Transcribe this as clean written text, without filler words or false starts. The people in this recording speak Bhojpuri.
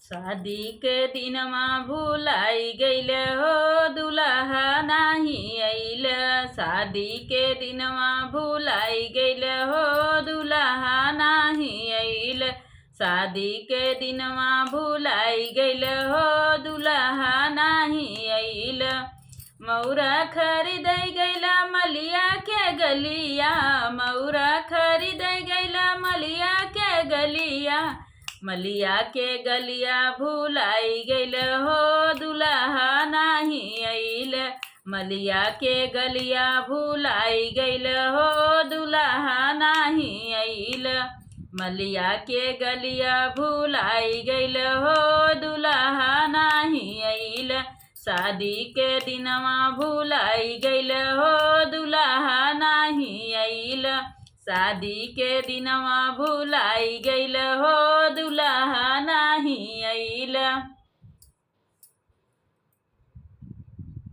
शादी के दिनमा भुलाई गईल हो दुल्हा नाही आइल। शादी के दिनमा भुलाई गईल हो दुल्हा नाही आइल। शादी के दिनमा भुलाई गईल हो दुल्हा नाही आइल। मौरा खरीद गईला मलिया के गलिया। मौरा खरीद गईला मलिया के गलिया। मलिया के गलिया भुलाई गईल हो दुल्हा नाही आइल। मलिया के गलिया भुलाई गईल हो दुल्हा नाही आइल। मलिया के गलिया भुलाई गईल हो दुल्हा नाही आइल। शादी के दिनमा भुलाई गईल हो दुल्हा नाही आइल। शादी के दिनमा भुलाई गईल हो दुल्हा नाही आइल।